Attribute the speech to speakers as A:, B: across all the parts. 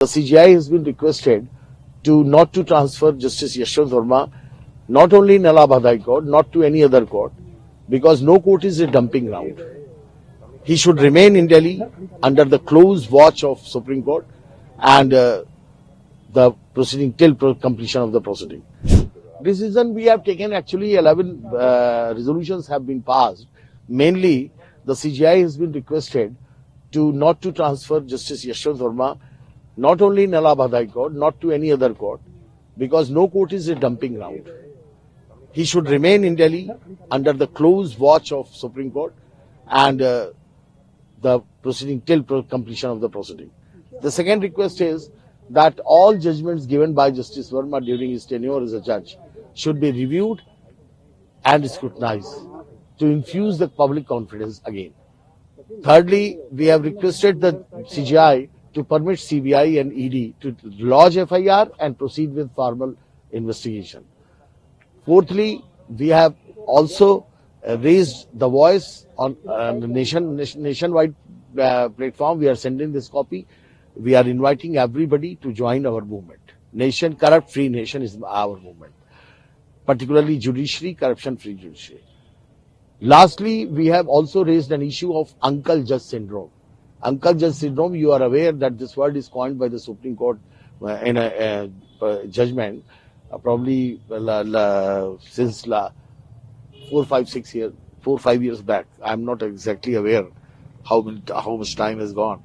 A: The CGI has been requested to not to transfer Justice Yashwant Verma, not only in Allahabad High Court, not to any other court, because no court is a dumping ground. He should remain in Delhi under the close watch of Supreme Court and the proceeding till completion of the proceeding. Decision we have taken, actually 11 resolutions have been passed. Mainly, the CGI has been requested to not to transfer Justice Yashwant Verma, not only in Allahabad High Court, not to any other court, because no court is a dumping ground. He should remain in Delhi under the close watch of Supreme Court and the proceeding till completion of the proceeding. The second request is that all judgments given by Justice Verma during his tenure as a judge should be reviewed and scrutinized to infuse the public confidence again. Thirdly, we have requested the CGI to permit CBI and ED to lodge FIR and proceed with formal investigation. Fourthly, we have also raised the voice on the nationwide platform. We are sending this copy. We are inviting everybody to join our movement. Nation Corrupt Free Nation is our movement, particularly judiciary, corruption-free judiciary. Lastly, we have also raised an issue of Uncle Judge Syndrome. Uncle Judge Syndrome, you are aware that this word is coined by the Supreme Court in a judgment, probably since 4-5 years back. I am not exactly aware how much time has gone.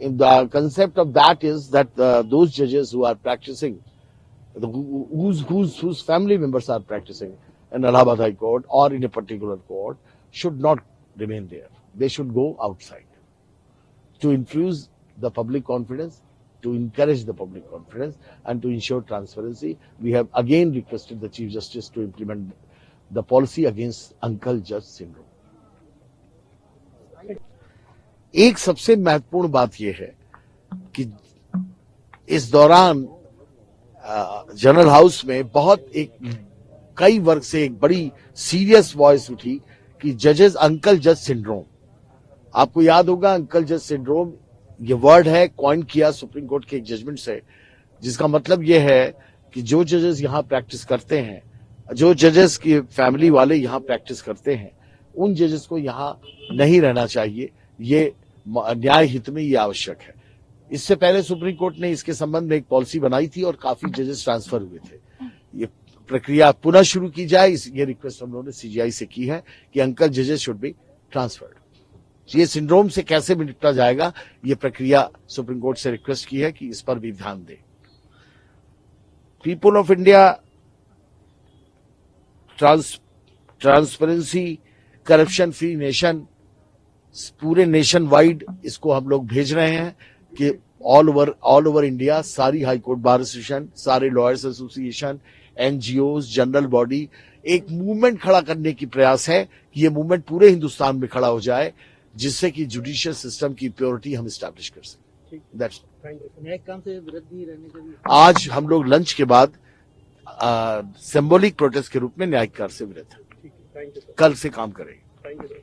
A: The concept of that is that those judges who are practicing, whose family members are practicing in Allahabad High Court or in a particular court, should not remain there. They should go outside to infuse the public confidence, to encourage the public confidence, and to ensure transparency. We have again requested the Chief Justice to implement the policy against Uncle Judge Syndrome. एक सबसे महत्वपूर्ण बात यह है कि इस दौरान general house में कई वर्ग से एक बड़ी सीरियस वॉइस उठी कि जजेस अंकल जज सिंड्रोम. आपको याद होगा, अंकल जज सिंड्रोम ये वर्ड है कॉइन किया सुप्रीम कोर्ट के एक जजमेंट से, जिसका मतलब ये है कि जो जजेस यहाँ प्रैक्टिस करते हैं, जो जजेस की फैमिली वाले यहाँ प्रैक्टिस करते हैं, उन जजेस को यहाँ नहीं रहना चाहिए. ये न्याय हित में ये आवश्यक है. इससे पहले सुप्रीम कोर्ट ने इसके संबंध में एक पॉलिसी बनाई थी और काफी जजेस ट्रांसफर हुए थे. ये प्रक्रिया पुनः शुरू की जाए, ये रिक्वेस्ट हम लोगों ने सीजीआई से की है कि अंकल जजेस शुड बी ट्रांसफर्ड. ये सिंड्रोम से कैसे निपटा जाएगा, ये प्रक्रिया सुप्रीम कोर्ट से रिक्वेस्ट की है कि इस पर भी ध्यान दें. People of India transparency corruption free nation, पूरे नेशन वाइड इसको हम लोग भेज रहे हैं कि ऑल ओवर इंडिया सारी हाई कोर्ट बार एसोसिएशन, सारे lawyers association, NGOs, general body एक मूवमेंट खड़ा करने की प्रयास है कि ये मूवमेंट पूरे हिंदुस्तान में खड़ा हो जाए, जिससे कि जुडिशियल सिस्टम की प्योरिटी हम स्टैब्लिश कर सकें. दैट्स आज हम लोग लंच के बाद सिंबॉलिक प्रोटेस्ट के रूप में न्यायिक कार्य से विरत हैं. कल से काम करेंगे.